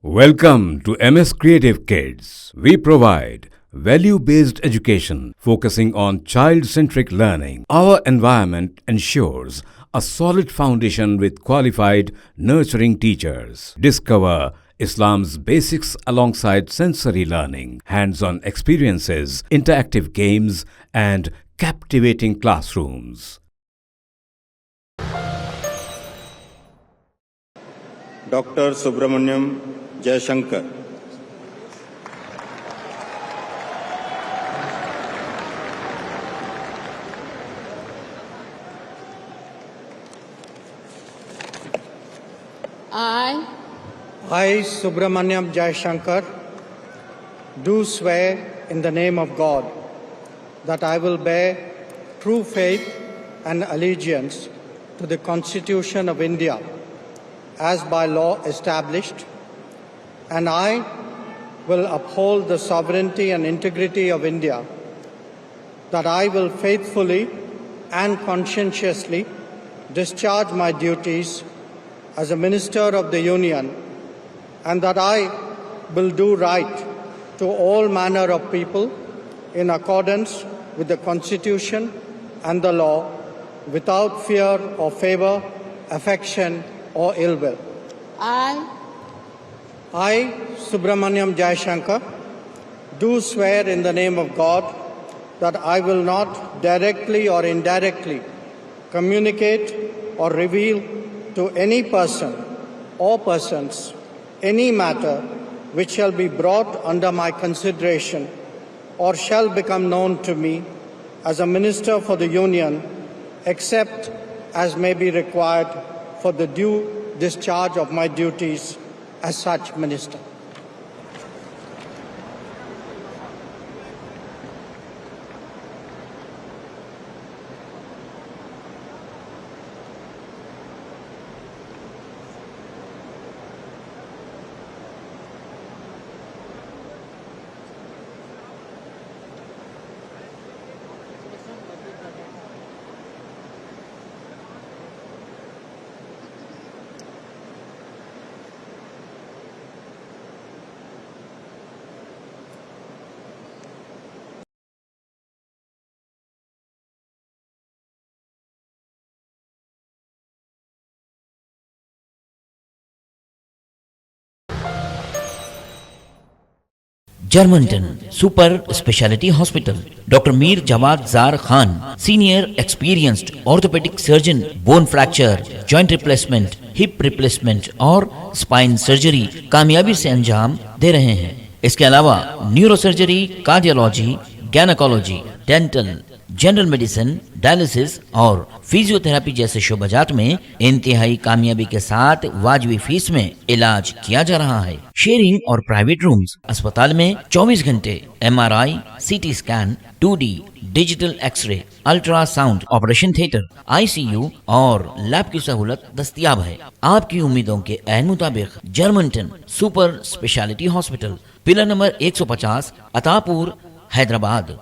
Welcome to MS Creative Kids. We provide value-based education focusing on child-centric learning. Our environment ensures a solid foundation with qualified, nurturing teachers. Discover Islam's basics alongside sensory learning, hands-on experiences, interactive games, and captivating classrooms. Dr. Subramaniam Jayashankar. I, Subramaniam Jayashankar, do swear in the name of God that I will bear true faith and allegiance to the Constitution of India as by law established, and I will uphold the sovereignty and integrity of India, that I will faithfully and conscientiously discharge my duties as a Minister of the Union, and that I will do right to all manner of people in accordance with the Constitution and the law, without fear or favor, affection or ill will. I, Subramaniam Jayashankar, do swear in the name of God that I will not directly or indirectly communicate or reveal to any person or persons any matter which shall be brought under my consideration or shall become known to me as a Minister for the Union, except as may be required for the due discharge of my duties as such Minister. Germantown Super Speciality Hospital. Dr. Mir Jawad Zar Khan, Senior Experienced Orthopedic Surgeon, Bone Fracture, Joint Replacement, Hip Replacement और Spine Surgery कामयाबी से अंजाम दे रहे हैं। इसके अलावा neuro surgery, cardiology, gynaecology, dental, general medicine, dialysis और physiotherapy जैसे शोबाजात में इंतहाई कामयाबी के साथ वाजबी फीस में इलाज किया जा रहा है। शेयरिंग और प्राइवेट रूम्स। अस्पताल में 24 घंटे MRI, CT scan, 2D digital X-ray, ultrasound, operation theatre, ICU और लैब की सहूलत दस्तयाब है। आपकी उम्मीदों के ऐन मुताबिक जर्मनटन super speciality hospital, pillar number 150, Attapur, Hyderabad.